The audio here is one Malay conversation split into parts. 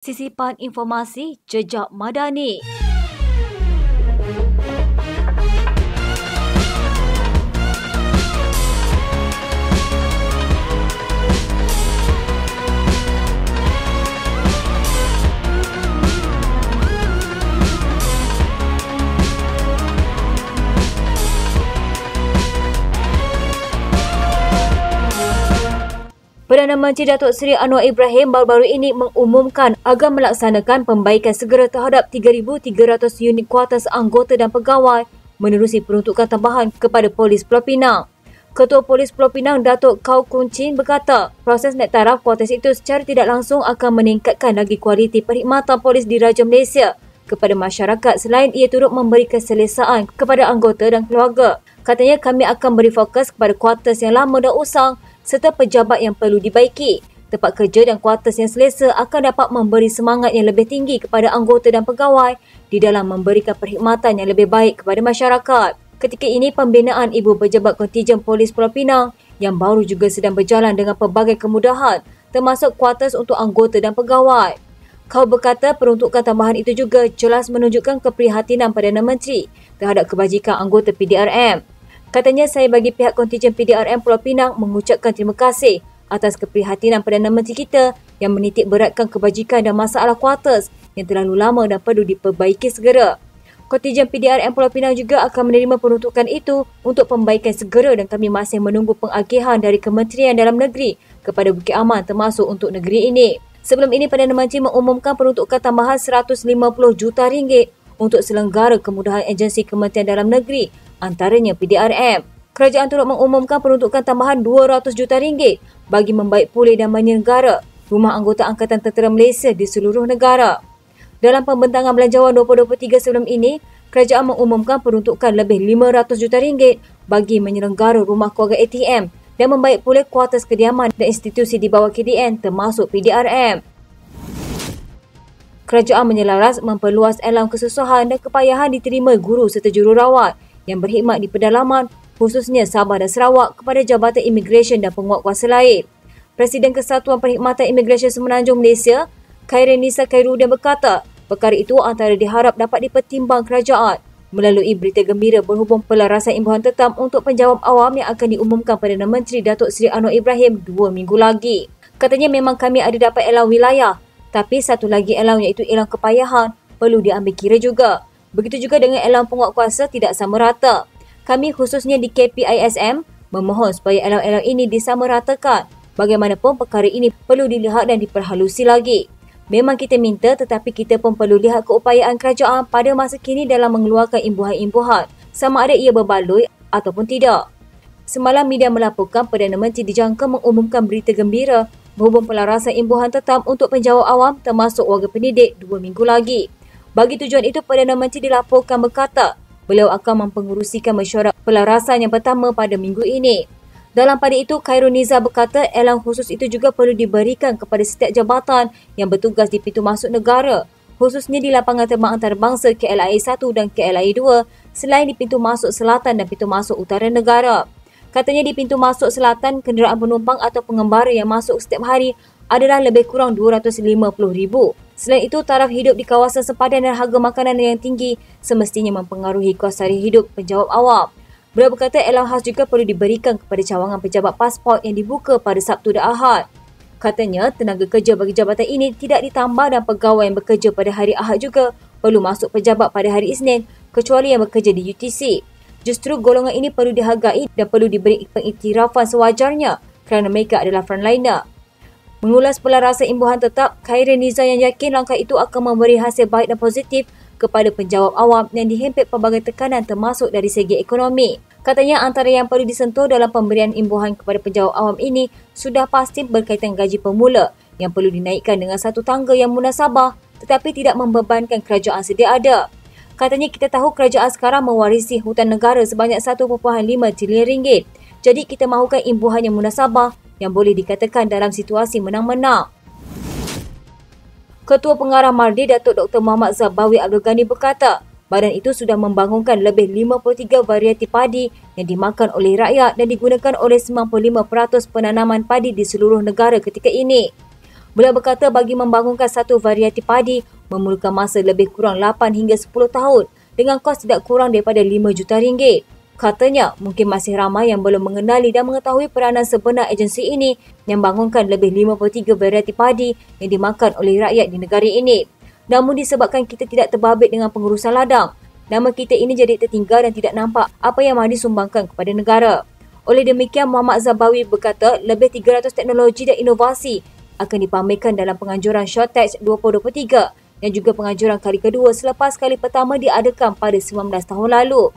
Sisipan informasi Jejak Madani. Perdana Menteri Datuk Seri Anwar Ibrahim baru-baru ini mengumumkan agar melaksanakan pembaikan segera terhadap 3,300 unit kuartus anggota dan pegawai menerusi peruntukan tambahan kepada Polis Pulau Pinang. Ketua Polis Pulau Pinang, Datuk Kau Kun Chin berkata, proses naik taraf kuartus itu secara tidak langsung akan meningkatkan lagi kualiti perkhidmatan polis di Raja Malaysia kepada masyarakat selain ia turut memberi keselesaan kepada anggota dan keluarga. Katanya kami akan beri fokus kepada kuartus yang lama dan usang serta pejabat yang perlu dibaiki. Tempat kerja dan kuartus yang selesa akan dapat memberi semangat yang lebih tinggi kepada anggota dan pegawai di dalam memberikan perkhidmatan yang lebih baik kepada masyarakat. Ketika ini, pembinaan Ibu Pejabat Kontijen Polis Pulau Pinang yang baru juga sedang berjalan dengan pelbagai kemudahan termasuk kuartus untuk anggota dan pegawai. Kau berkata peruntukan tambahan itu juga jelas menunjukkan keprihatinan Perdana Menteri terhadap kebajikan anggota PDRM. Katanya, saya bagi pihak kontijen PDRM Pulau Pinang mengucapkan terima kasih atas keprihatinan Perdana Menteri kita yang menitik beratkan kebajikan dan masalah kuartus yang terlalu lama dan perlu diperbaiki segera. Kontijen PDRM Pulau Pinang juga akan menerima peruntukan itu untuk pembaikan segera dan kami masih menunggu pengagihan dari Kementerian Dalam Negeri kepada Bukit Aman termasuk untuk negeri ini. Sebelum ini, Perdana Menteri mengumumkan peruntukan tambahan RM150 juta untuk selenggara kemudahan agensi Kementerian Dalam Negeri, antaranya PDRM. Kerajaan turut mengumumkan peruntukan tambahan RM200 juta bagi membaik pulih dan menyelenggara rumah anggota Angkatan Tentera Malaysia di seluruh negara. Dalam pembentangan belanjawan 2023 sebelum ini, kerajaan mengumumkan peruntukan lebih RM500 juta bagi menyelenggara rumah keluarga ATM dan membaik pulih kuartus kediaman dan institusi di bawah KDN termasuk PDRM. Kerajaan menyelaras memperluas alam kesusahan dan kepayahan diterima guru serta jururawat yang berkhidmat di pedalaman, khususnya Sabah dan Sarawak kepada Jabatan Imigresen dan penguatkuasa lain. Presiden Kesatuan Perkhidmatan Imigresen Semenanjung Malaysia, Khairunnisa Khairuddin berkata, perkara itu antara diharap dapat dipertimbang kerajaan melalui berita gembira berhubung pelarasan imbuhan tetap untuk penjawab awam yang akan diumumkan Perdana Menteri Datuk Seri Anwar Ibrahim 2 minggu lagi. Katanya memang kami ada dapat elang wilayah, tapi satu lagi elang iaitu elang kepayahan perlu diambil kira juga. Begitu juga dengan elang penguatkuasa tidak sama rata. Kami khususnya di KPISM memohon supaya elang-elang ini disamaratakan. Bagaimanapun perkara ini perlu dilihat dan diperhalusi lagi. Memang kita minta tetapi kita pun perlu lihat keupayaan kerajaan pada masa kini dalam mengeluarkan imbuhan-imbuhan sama ada ia berbaloi ataupun tidak. Semalam media melaporkan Perdana Menteri dijangka mengumumkan berita gembira berhubung pelarasan imbuhan tetap untuk penjawab awam termasuk warga pendidik 2 minggu lagi. Bagi tujuan itu, Perdana Menteri dilaporkan berkata beliau akan mempengerusikan mesyuarat pelarasan yang pertama pada minggu ini. Dalam pada itu, Khairunnisa berkata elang khusus itu juga perlu diberikan kepada setiap jabatan yang bertugas di pintu masuk negara, khususnya di lapangan terbang antarabangsa KLIA 1 dan KLIA 2 selain di pintu masuk selatan dan pintu masuk utara negara. Katanya di pintu masuk selatan, kenderaan penumpang atau pengembara yang masuk setiap hari adalah lebih kurang 250,000. Selain itu, taraf hidup di kawasan sepadan dan harga makanan yang tinggi semestinya mempengaruhi kos sehari hidup penjawab awam. Beliau berkata elang khas juga perlu diberikan kepada cawangan pejabat pasport yang dibuka pada Sabtu dan Ahad. Katanya, tenaga kerja bagi jabatan ini tidak ditambah dan pegawai yang bekerja pada hari Ahad juga perlu masuk pejabat pada hari Isnin kecuali yang bekerja di UTC. Justru golongan ini perlu dihargai dan perlu diberi pengiktirafan sewajarnya kerana mereka adalah frontliner. Mengulas pelarasan imbuhan tetap, Khairunnisa yang yakin langkah itu akan memberi hasil baik dan positif kepada penjawab awam yang dihempit pelbagai tekanan termasuk dari segi ekonomi. Katanya antara yang perlu disentuh dalam pemberian imbuhan kepada penjawab awam ini sudah pasti berkaitan gaji pemula yang perlu dinaikkan dengan satu tangga yang munasabah tetapi tidak membebankan kerajaan sedia ada. Katanya kita tahu kerajaan sekarang mewarisi hutan negara sebanyak 1.5 trilion ringgit. Jadi kita mahukan imbuhan yang munasabah yang boleh dikatakan dalam situasi menang-menang. Ketua Pengarah MARDI Datuk Dr. Muhammad Zabawi Abdul Ghani berkata, badan itu sudah membangunkan lebih 53 varieti padi yang dimakan oleh rakyat dan digunakan oleh 95% penanaman padi di seluruh negara ketika ini. Beliau berkata bagi membangunkan satu varieti padi memerlukan masa lebih kurang 8 hingga 10 tahun dengan kos tidak kurang daripada 5 juta ringgit. Katanya, mungkin masih ramai yang belum mengenali dan mengetahui peranan sebenar agensi ini yang bangunkan lebih 53 varieti padi yang dimakan oleh rakyat di negara ini. Namun disebabkan kita tidak terbabit dengan pengurusan ladang, nama kita ini jadi tertinggal dan tidak nampak apa yang mahu disumbangkan kepada negara. Oleh demikian, Muhammad Zabawi berkata lebih 300 teknologi dan inovasi akan dipamerkan dalam penganjuran Showtex 2023 yang juga penganjuran kali kedua selepas kali pertama diadakan pada 19 tahun lalu.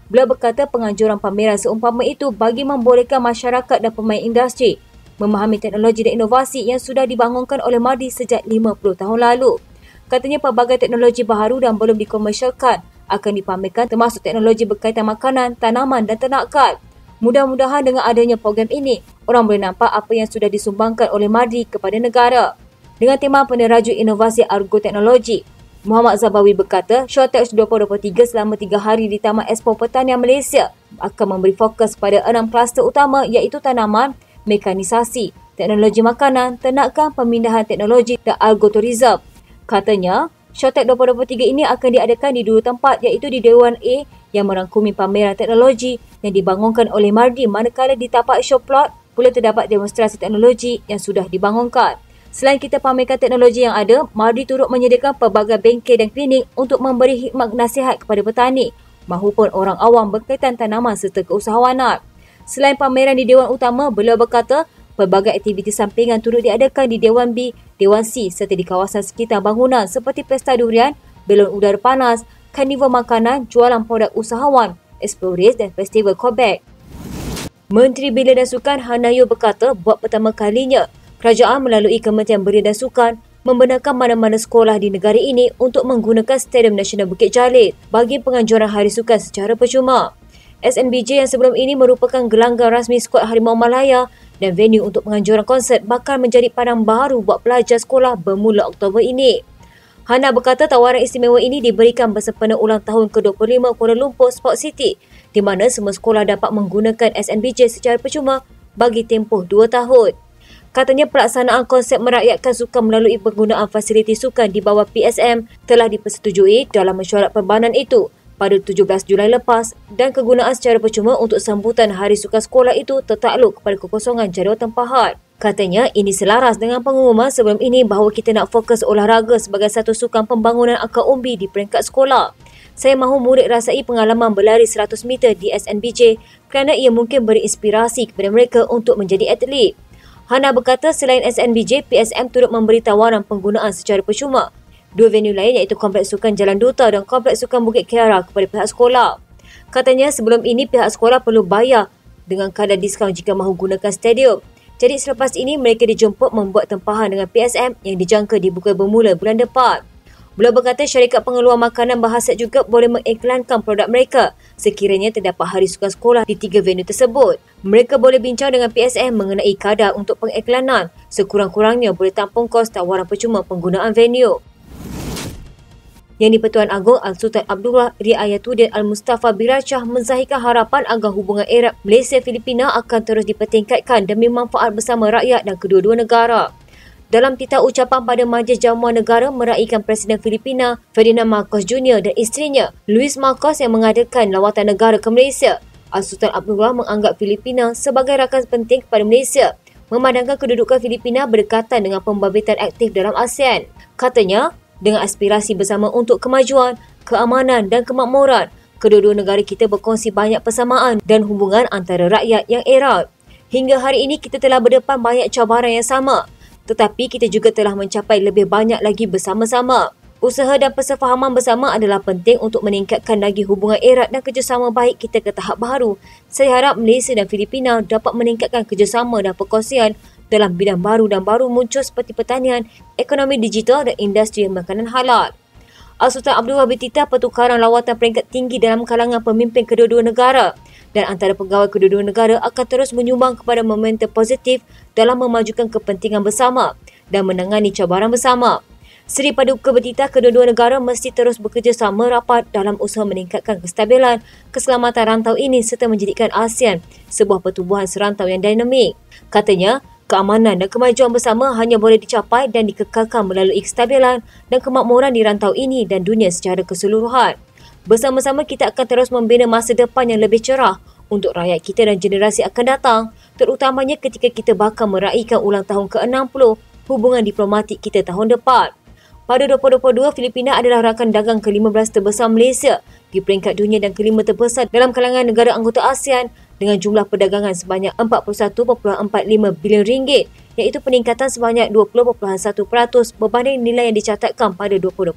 Beliau berkata penganjuran pameran seumpama itu bagi membolehkan masyarakat dan pemain industri memahami teknologi dan inovasi yang sudah dibangunkan oleh MADI sejak 50 tahun lalu. Katanya pelbagai teknologi baharu dan belum dikomersialkan akan dipamerkan termasuk teknologi berkaitan makanan, tanaman dan ternakan. Mudah-mudahan dengan adanya program ini, orang boleh nampak apa yang sudah disumbangkan oleh MADI kepada negara. Dengan tema peneraju inovasi argo teknologi, Muhammad Zabawi berkata, Showtex 2023 selama 3 hari di Taman Expo Pertanian Malaysia akan memberi fokus pada 6 kluster utama iaitu tanaman, mekanisasi, teknologi makanan, ternakan, pemindahan teknologi dan argotourism. Katanya, Showtex 2023 ini akan diadakan di 2 tempat iaitu di Dewan A yang merangkumi pameran teknologi yang dibangunkan oleh MADI, manakala di tapak show plot pula terdapat demonstrasi teknologi yang sudah dibangunkan. Selain kita pamerkan teknologi yang ada, MADI turut menyediakan pelbagai bengkel dan klinik untuk memberi khidmat nasihat kepada petani mahupun orang awam berkaitan tanaman serta keusahawanan. Selain pameran di Dewan Utama, beliau berkata pelbagai aktiviti sampingan turut diadakan di Dewan B, Dewan C serta di kawasan sekitar bangunan seperti pesta durian, belon udara panas, karnival makanan, jualan produk usahawan, Explorers dan Festival Quebec. Menteri Belia dan Sukan Hanayo berkata buat pertama kalinya kerajaan melalui Kementerian Belia dan Sukan membenarkan mana-mana sekolah di negara ini untuk menggunakan Stadium Nasional Bukit Jalil bagi penganjuran Hari Sukan secara percuma. SNBJ yang sebelum ini merupakan gelanggang rasmi skuad Harimau Malaya dan venue untuk penganjuran konsert bakal menjadi padang baru buat pelajar sekolah bermula Oktober ini. Hana berkata tawaran istimewa ini diberikan bersempena ulang tahun ke-25 Kuala Lumpur Sport City di mana semua sekolah dapat menggunakan SNBJ secara percuma bagi tempoh 2 tahun. Katanya pelaksanaan konsep merakyatkan sukan melalui penggunaan fasiliti sukan di bawah PSM telah dipersetujui dalam mesyuarat perbanan itu pada 17 Julai lepas dan kegunaan secara percuma untuk sambutan Hari Sukan Sekolah itu tertakluk kepada kekosongan jadual tempahan. Katanya ini selaras dengan pengumuman sebelum ini bahawa kita nak fokus olahraga sebagai satu sukan pembangunan akar umbi di peringkat sekolah. Saya mahu murid rasai pengalaman berlari 100 meter di SNBJ kerana ia mungkin beri inspirasi kepada mereka untuk menjadi atlet. Hana berkata selain SNBJ, PSM turut memberi tawaran penggunaan secara percuma 2 venue lain iaitu Kompleks Sukan Jalan Duta dan Kompleks Sukan Bukit Kiara kepada pihak sekolah. Katanya sebelum ini pihak sekolah perlu bayar dengan kadar diskaun jika mahu gunakan stadium. Jadi selepas ini mereka dijemput membuat tempahan dengan PSM yang dijangka dibuka bermula bulan depan. Beliau berkata syarikat pengeluar makanan berhasrat juga boleh mengiklankan produk mereka sekiranya terdapat Hari Sukan Sekolah di 3 venue tersebut. Mereka boleh bincang dengan PSM mengenai kadar untuk pengiklanan. Sekurang-kurangnya boleh tampung kos tawaran percuma penggunaan venue. Yang di-Pertuan Agong Al-Sultan Abdullah Riayatuddin Al-Mustafa Birachah menzahirkan harapan agar hubungan erat Malaysia-Filipina akan terus dipertingkatkan demi manfaat bersama rakyat dan kedua-dua negara. Dalam titah ucapan pada Majlis Jamuan Negara meraikan Presiden Filipina Ferdinand Marcos Jr. dan isterinya Luis Marcos yang mengadakan lawatan negara ke Malaysia, Al-Sultan Abdullah menganggap Filipina sebagai rakan penting kepada Malaysia, memandangkan kedudukan Filipina berdekatan dengan pembabituan aktif dalam ASEAN. Katanya, dengan aspirasi bersama untuk kemajuan, keamanan dan kemakmuran, kedua-dua negara kita berkongsi banyak persamaan dan hubungan antara rakyat yang erat. Hingga hari ini kita telah berdepan banyak cabaran yang sama, tetapi kita juga telah mencapai lebih banyak lagi bersama-sama. Usaha dan persefahaman bersama adalah penting untuk meningkatkan lagi hubungan erat dan kerjasama baik kita ke tahap baru. Saya harap Malaysia dan Filipina dapat meningkatkan kerjasama dan perkongsian dalam bidang baru dan baru muncul seperti pertanian, ekonomi digital dan industri makanan halal. Al-Sultan Abdullah bertitah pertukaran lawatan peringkat tinggi dalam kalangan pemimpin kedua-dua negara dan antara pegawai kedua-dua negara akan terus menyumbang kepada momentum positif dalam memajukan kepentingan bersama dan menangani cabaran bersama. Seri Paduka bertitah kedua-dua negara mesti terus bekerjasama rapat dalam usaha meningkatkan kestabilan, keselamatan rantau ini serta menjadikan ASEAN sebuah pertubuhan serantau yang dinamik. Katanya, Keamanan dan kemajuan bersama hanya boleh dicapai dan dikekalkan melalui kestabilan dan kemakmuran di rantau ini dan dunia secara keseluruhan. Bersama-sama kita akan terus membina masa depan yang lebih cerah untuk rakyat kita dan generasi akan datang, terutamanya ketika kita bakal meraihkan ulang tahun ke-60 hubungan diplomatik kita tahun depan. Pada 2022, Filipina adalah rakan dagang ke-15 terbesar Malaysia di peringkat dunia dan ke-5 terbesar dalam kalangan negara anggota ASEAN dengan jumlah perdagangan sebanyak 41.45 bilion ringgit, iaitu peningkatan sebanyak 20.1% berbanding nilai yang dicatatkan pada 2021.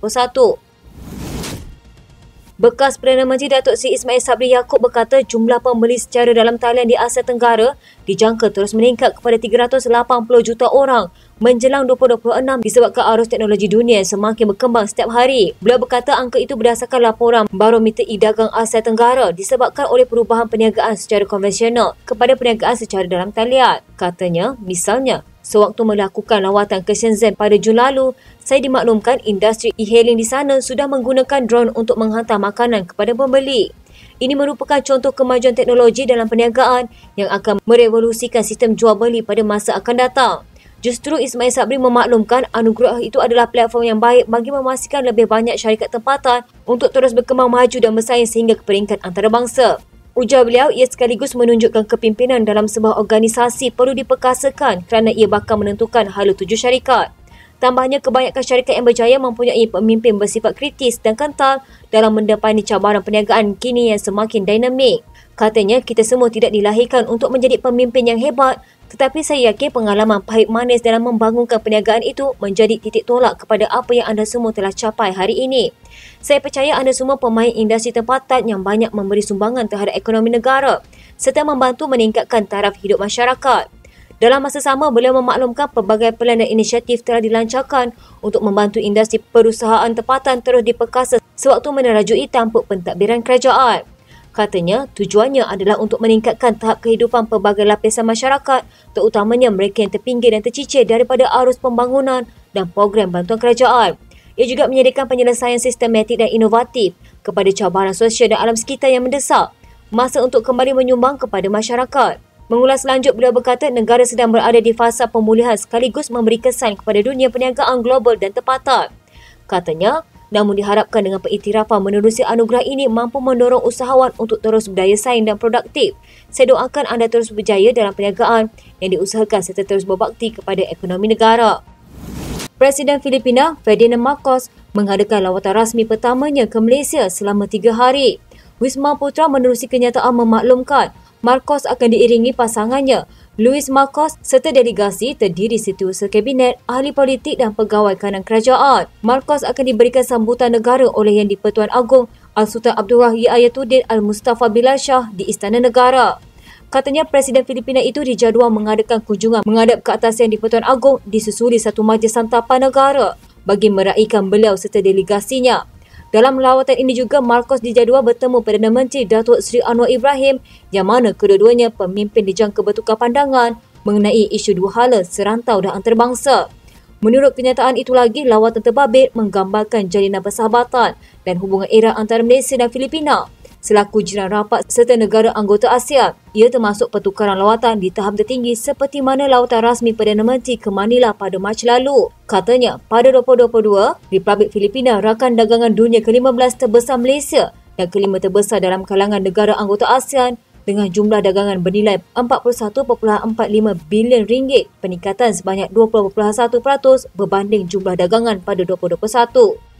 Bekas Perdana Menteri Datuk Seri Ismail Sabri Yaakob berkata jumlah pembeli secara dalam talian di Asia Tenggara dijangka terus meningkat kepada 380 juta orang menjelang 2026 disebabkan arus teknologi dunia yang semakin berkembang setiap hari. Beliau berkata angka itu berdasarkan laporan Barometer E-Dagang Asia Tenggara disebabkan oleh perubahan perniagaan secara konvensional kepada perniagaan secara dalam talian. Katanya, misalnya, sewaktu melakukan lawatan ke Shenzhen pada Jun lalu, saya dimaklumkan industri e-hailing di sana sudah menggunakan drone untuk menghantar makanan kepada pembeli. Ini merupakan contoh kemajuan teknologi dalam perniagaan yang akan merevolusikan sistem jual beli pada masa akan datang. Justru Ismail Sabri memaklumkan anugerah itu adalah platform yang baik bagi memastikan lebih banyak syarikat tempatan untuk terus berkembang maju dan bersaing sehingga ke peringkat antarabangsa. Ujar beliau, ia sekaligus menunjukkan kepimpinan dalam sebuah organisasi perlu diperkasakan kerana ia bakal menentukan hala tuju syarikat. Tambahnya, kebanyakan syarikat yang berjaya mempunyai pemimpin bersifat kritis dan kental dalam mendepani cabaran perniagaan kini yang semakin dinamik. Katanya, kita semua tidak dilahirkan untuk menjadi pemimpin yang hebat, tetapi saya yakin pengalaman pahit manis dalam membangunkan perniagaan itu menjadi titik tolak kepada apa yang anda semua telah capai hari ini. Saya percaya anda semua pemain industri tempatan yang banyak memberi sumbangan terhadap ekonomi negara serta membantu meningkatkan taraf hidup masyarakat. Dalam masa sama, beliau memaklumkan pelbagai pelan dan inisiatif telah dilancarkan untuk membantu industri perusahaan tempatan terus diperkasa sewaktu menerajui tampuk pentadbiran kerajaan. Katanya, tujuannya adalah untuk meningkatkan tahap kehidupan pelbagai lapisan masyarakat, terutamanya mereka yang terpinggir dan tercicir daripada arus pembangunan dan program bantuan kerajaan. Ia juga menyediakan penyelesaian sistematik dan inovatif kepada cabaran sosial dan alam sekitar yang mendesak, masa untuk kembali menyumbang kepada masyarakat. Mengulas lanjut, beliau berkata negara sedang berada di fasa pemulihan sekaligus memberi kesan kepada dunia perniagaan global dan tempatan. Katanya, namun diharapkan dengan pengiktirafan menerusi anugerah ini mampu mendorong usahawan untuk terus berdaya saing dan produktif. Saya doakan anda terus berjaya dalam perniagaan yang diusahakan serta terus berbakti kepada ekonomi negara. Presiden Filipina, Ferdinand Marcos, mengadakan lawatan rasmi pertamanya ke Malaysia selama 3 hari. Wisma Putra menerusi kenyataan memaklumkan Marcos akan diiringi pasangannya, Luis Marcos, serta delegasi terdiri Setiausaha Kabinet, ahli politik dan pegawai kanan kerajaan. Marcos akan diberikan sambutan negara oleh Yang di-Pertuan Agong Al-Sultan Abdul Wahid Ayatuddin Al-Mustafa Bilal Shah di Istana Negara. Katanya Presiden Filipina itu dijadual mengadakan kunjungan menghadap ke atas Yang di-Pertuan Agong disusuli satu majlis santapan negara bagi meraihkan beliau serta delegasinya. Dalam lawatan ini juga Marcos dijadual bertemu Perdana Menteri Datuk Seri Anwar Ibrahim yang mana kedua-duanya pemimpin dijangka bertukar pandangan mengenai isu dua hala serantau dan antarabangsa. Menurut kenyataan itu lagi, lawatan terbabit menggambarkan jalinan persahabatan dan hubungan erat antara Malaysia dan Filipina selaku jiran rapat serta negara anggota ASEAN. Ia termasuk pertukaran lawatan di tahap tertinggi seperti mana lawatan rasmi Perdana Menteri ke Manila pada Mac lalu. Katanya, pada 2022, Republik Filipina rakan dagangan dunia ke-15 terbesar Malaysia dan ke-5 terbesar dalam kalangan negara anggota ASEAN dengan jumlah dagangan bernilai 41.45 bilion ringgit, peningkatan sebanyak 20.1% berbanding jumlah dagangan pada 2021.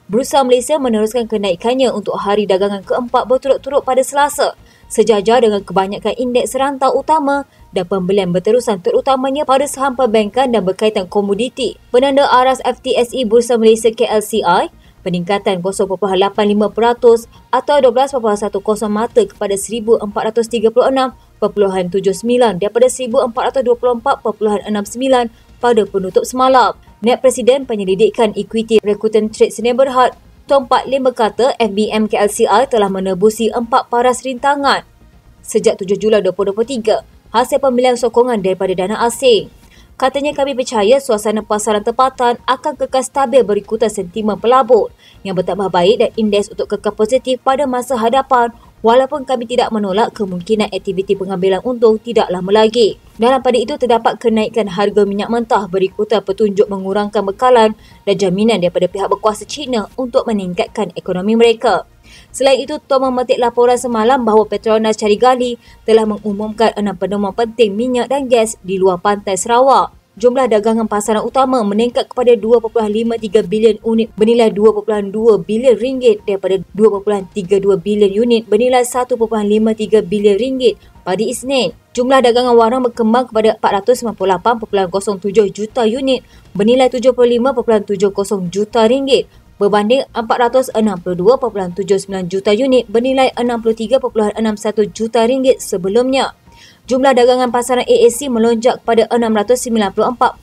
Bursa Malaysia meneruskan kenaikannya untuk hari dagangan keempat berturut-turut pada Selasa, sejajar dengan kebanyakan indeks serantau utama dan pembelian berterusan terutamanya pada saham perbankan dan berkaitan komoditi. Penanda aras FTSE Bursa Malaysia KLCI, peningkatan 0.85% atau 12.10 mata kepada 1436.79 daripada 1424.69 pada penutup semalam. Naib Presiden Penyelidikan Equity Rakuten Trade Sdn Bhd, Tom Pat Lim berkata FBM KLCI telah menebusi 4 paras rintangan sejak 7 Julai 2023 hasil pemilihan sokongan daripada dana asing. Katanya, kami percaya suasana pasaran tempatan akan kekal stabil berikutan sentimen pelabur yang bertambah baik dan indeks untuk kekal positif pada masa hadapan Walaupun kami tidak menolak kemungkinan aktiviti pengambilan untung tidak lama lagi. Dalam pada itu terdapat kenaikan harga minyak mentah berikutan petunjuk mengurangkan bekalan dan jaminan daripada pihak berkuasa China untuk meningkatkan ekonomi mereka. Selain itu, Tuan memetik laporan semalam bahawa Petronas Carigali telah mengumumkan 6 penemuan penting minyak dan gas di luar pantai Sarawak. Jumlah dagangan pasaran utama meningkat kepada 2.53 bilion unit bernilai 2.2 bilion ringgit daripada 2.32 bilion unit bernilai 1.53 bilion ringgit pada Isnin. Jumlah dagangan warang berkembang kepada 498.07 juta unit bernilai 75.70 juta ringgit berbanding 462.79 juta unit bernilai 63.61 juta ringgit sebelumnya. Jumlah dagangan pasaran AAC melonjak kepada 694.15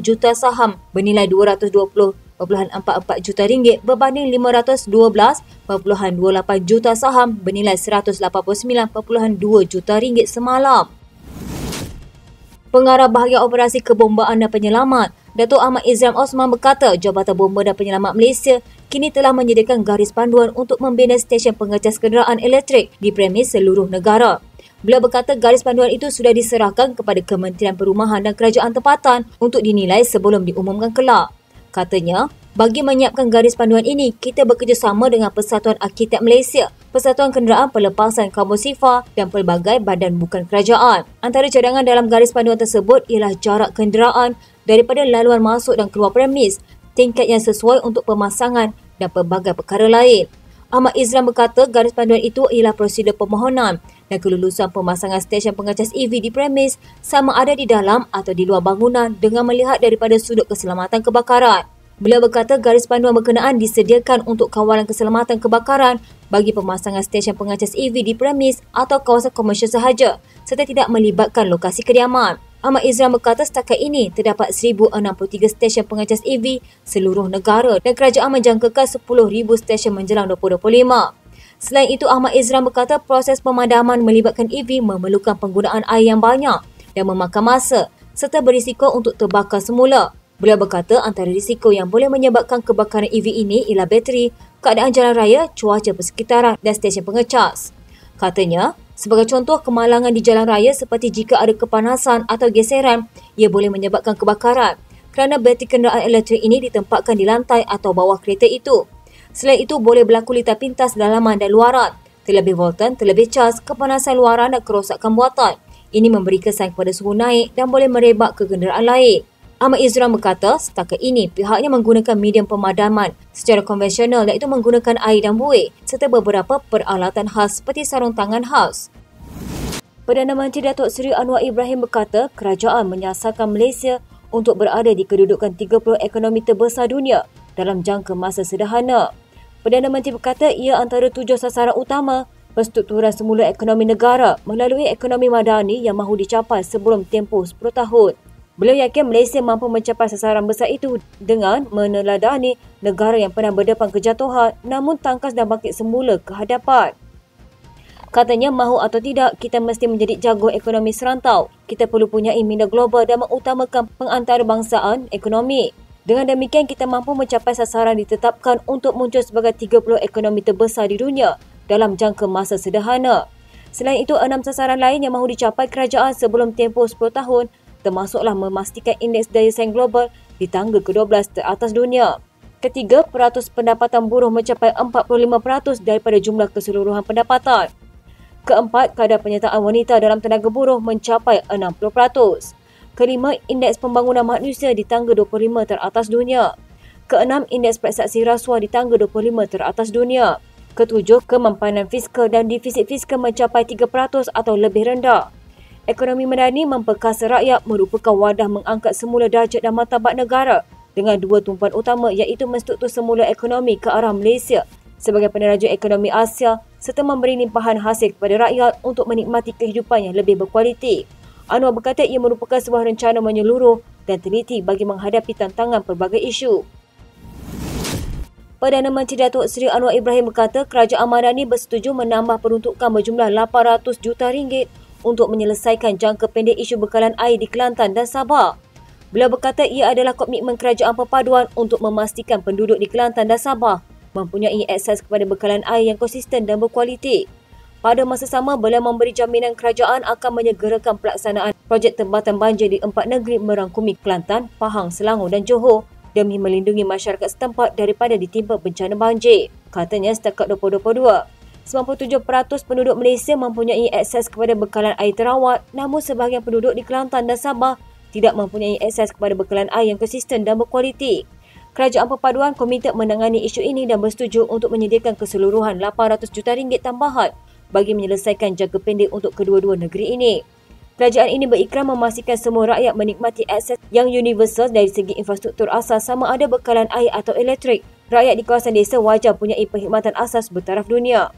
juta saham bernilai 220.44 juta ringgit berbanding 512.28 juta saham bernilai 189.2 juta ringgit semalam. Pengarah Bahagian Operasi Kebombaan dan Penyelamat, Datuk Ahmad Izram Osman berkata Jabatan Bomba dan Penyelamat Malaysia kini telah menyediakan garis panduan untuk membina stesen pengecas kenderaan elektrik di premis seluruh negara. Beliau berkata garis panduan itu sudah diserahkan kepada Kementerian Perumahan dan Kerajaan Tempatan untuk dinilai sebelum diumumkan kelak. Katanya, bagi menyiapkan garis panduan ini, kita bekerjasama dengan Persatuan Arkitek Malaysia, Persatuan Kenderaan Pelepasan Karbon Sifar dan pelbagai badan bukan kerajaan. Antara cadangan dalam garis panduan tersebut ialah jarak kenderaan daripada laluan masuk dan keluar premis, tingkat yang sesuai untuk pemasangan dan pelbagai perkara lain. Ahmad Izram berkata garis panduan itu ialah prosedur permohonan dan kelulusan pemasangan stesen pengecas EV di premis sama ada di dalam atau di luar bangunan dengan melihat daripada sudut keselamatan kebakaran. Beliau berkata garis panduan berkenaan disediakan untuk kawalan keselamatan kebakaran bagi pemasangan stesen pengecas EV di premis atau kawasan komersial sahaja serta tidak melibatkan lokasi kediaman. Ahmad Izram berkata setakat ini terdapat 1,063 stesen pengecas EV seluruh negara dan kerajaan menjangkakan 10,000 stesen menjelang 2025. Selain itu, Ahmad Izram berkata proses pemadaman melibatkan EV memerlukan penggunaan air yang banyak dan memakan masa serta berisiko untuk terbakar semula. Beliau berkata antara risiko yang boleh menyebabkan kebakaran EV ini ialah bateri, keadaan jalan raya, cuaca persekitaran dan stesen pengecas. Katanya, sebagai contoh kemalangan di jalan raya seperti jika ada kepanasan atau geseran, ia boleh menyebabkan kebakaran kerana bateri kenderaan elektrik ini ditempatkan di lantai atau bawah kereta itu. Selain itu, boleh berlaku litar pintas dalaman dan luaran, terlebih voltan, terlebih cas, kepanasan luaran dan kerosakan buatan. Ini memberi kesan kepada suhu naik dan boleh merebak ke kenderaan lain. Ahmad Izram berkata, setakat ini pihaknya menggunakan medium pemadaman secara konvensional iaitu menggunakan air dan buih serta beberapa peralatan khas seperti sarung tangan khas. Perdana Menteri Datuk Seri Anwar Ibrahim berkata kerajaan menyasarkan Malaysia untuk berada di kedudukan 30 ekonomi terbesar dunia dalam jangka masa sederhana. Perdana Menteri berkata ia antara 7 sasaran utama perstrukturan semula ekonomi negara melalui ekonomi madani yang mahu dicapai sebelum tempoh 10 tahun. Beliau yakin Malaysia mampu mencapai sasaran besar itu dengan meneladani negara yang pernah berdepan kejatuhan namun tangkas dan bangkit semula ke hadapan. Katanya mahu atau tidak, kita mesti menjadi jago ekonomi serantau. Kita perlu punyai minda global dan mengutamakan pengantarbangsaan ekonomi. Dengan demikian, kita mampu mencapai sasaran ditetapkan untuk muncul sebagai 30 ekonomi terbesar di dunia dalam jangka masa sederhana. Selain itu, 6 sasaran lain yang mahu dicapai kerajaan sebelum tempoh 10 tahun termasuklah memastikan indeks daya saing global di tangga ke-12 teratas dunia. Ketiga, peratus pendapatan buruh mencapai 45% daripada jumlah keseluruhan pendapatan. Keempat, kadar penyertaan wanita dalam tenaga buruh mencapai 60%. Kelima, indeks pembangunan manusia di tangga 25 teratas dunia. Keenam, indeks prestasi rasuah di tangga 25 teratas dunia. Ketujuh, kemampanan fiskal dan defisit fiskal mencapai 3% atau lebih rendah. Ekonomi madani memperkasa rakyat merupakan wadah mengangkat semula darjat dan martabat negara dengan 2 tumpuan utama iaitu menstruktur semula ekonomi ke arah Malaysia sebagai peneraju ekonomi Asia serta memberi limpahan hasil kepada rakyat untuk menikmati kehidupan yang lebih berkualiti. Anwar berkata ia merupakan sebuah rencana menyeluruh dan teliti bagi menghadapi tantangan pelbagai isu. Perdana Menteri Datuk Seri Anwar Ibrahim berkata kerajaan madani bersetuju menambah peruntukan berjumlah 800 juta ringgit untuk menyelesaikan jangka pendek isu bekalan air di Kelantan dan Sabah. Beliau berkata ia adalah komitmen kerajaan perpaduan untuk memastikan penduduk di Kelantan dan Sabah mempunyai akses kepada bekalan air yang konsisten dan berkualiti. Pada masa sama, beliau memberi jaminan kerajaan akan menyegerakan pelaksanaan projek tempatan banjir di 4 negeri merangkumi Kelantan, Pahang, Selangor dan Johor demi melindungi masyarakat setempat daripada ditimpa bencana banjir. Katanya setakat 2022, 97% penduduk Malaysia mempunyai akses kepada bekalan air terawat, namun sebahagian penduduk di Kelantan dan Sabah tidak mempunyai akses kepada bekalan air yang konsisten dan berkualiti. Kerajaan Perpaduan komited menangani isu ini dan bersetuju untuk menyediakan keseluruhan RM800 juta tambahan bagi menyelesaikan jangka pendek untuk kedua-dua negeri ini. Kerajaan ini berikrar memastikan semua rakyat menikmati akses yang universal dari segi infrastruktur asas sama ada bekalan air atau elektrik. Rakyat di kawasan desa wajar mempunyai perkhidmatan asas bertaraf dunia.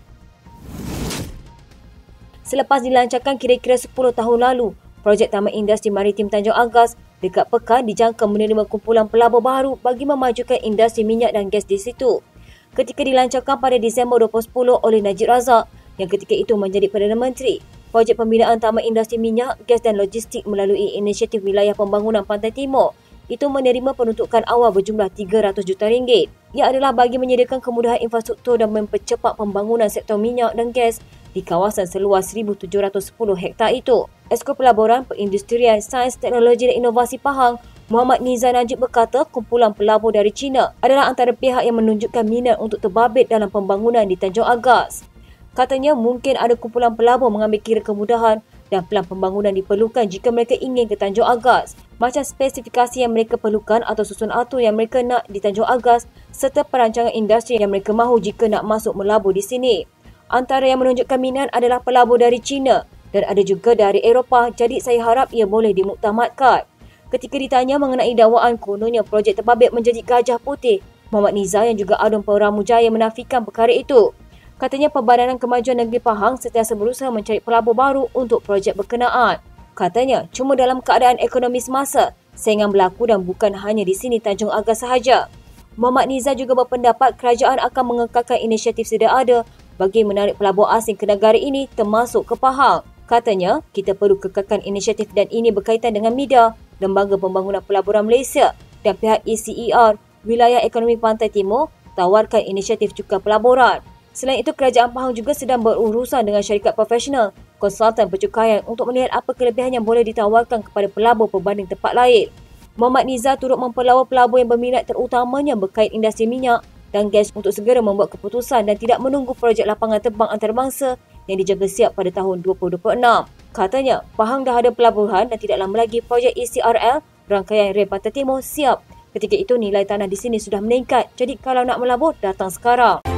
Selepas dilancarkan kira-kira 10 tahun lalu, projek Taman Industri Maritim Tanjung Agas dekat Pekan dijangka menerima kumpulan pelabur baru bagi memajukan industri minyak dan gas di situ. Ketika dilancarkan pada Disember 2010 oleh Najib Razak, yang ketika itu menjadi Perdana Menteri, projek pembinaan Taman Industri Minyak, Gas dan Logistik melalui Inisiatif Wilayah Pembangunan Pantai Timur itu menerima peruntukan awal berjumlah RM300 juta. Ia adalah bagi menyediakan kemudahan infrastruktur dan mempercepat pembangunan sektor minyak dan gas di kawasan seluas 1,710 hektar itu. Esko Pelaburan, Perindustrian, Sains, Teknologi dan Inovasi Pahang, Muhammad Nizam Najib berkata kumpulan pelabur dari China adalah antara pihak yang menunjukkan minat untuk terbabit dalam pembangunan di Tanjung Agas. Katanya mungkin ada kumpulan pelabur mengambil kira kemudahan dan pelan pembangunan diperlukan jika mereka ingin ke Tanjung Agas, macam spesifikasi yang mereka perlukan atau susun atur yang mereka nak di Tanjung Agas serta perancangan industri yang mereka mahu jika nak masuk melabur di sini. Antara yang menunjukkan minat adalah pelabur dari China dan ada juga dari Eropah, jadi saya harap ia boleh dimuktamadkan. Ketika ditanya mengenai dakwaan kononnya projek terbabit menjadi gajah putih, Muhammad Nizam yang juga Adun Peramujaya menafikan perkara itu. Katanya Perbadanan Kemajuan Negeri Pahang sentiasa berusaha mencari pelabur baru untuk projek berkenaan. Katanya, cuma dalam keadaan ekonomi semasa, saingan berlaku dan bukan hanya di sini Tanjung Agas sahaja. Muhammad Nizam juga berpendapat kerajaan akan mengekalkan inisiatif sedia ada bagi menarik pelabur asing ke negara ini termasuk ke Pahang. Katanya, kita perlu kekalkan inisiatif dan ini berkaitan dengan MIDA, Lembaga Pembangunan Pelaburan Malaysia dan pihak ECER, Wilayah Ekonomi Pantai Timur, tawarkan inisiatif cukai pelaburan. Selain itu, Kerajaan Pahang juga sedang berurusan dengan syarikat profesional, konsultan percukaian untuk melihat apa kelebihan yang boleh ditawarkan kepada pelabur berbanding tempat lain. Muhammad Nizam turut mempelawar pelabur yang berminat terutamanya berkait industri minyak dan gas untuk segera membuat keputusan dan tidak menunggu projek lapangan terbang antarabangsa yang dijangka siap pada tahun 2026. Katanya, Pahang dah ada pelaburan dan tidak lama lagi projek ECRL, rangkaian rel Pantai Timur, siap. Ketika itu nilai tanah di sini sudah meningkat, jadi kalau nak melabur, datang sekarang.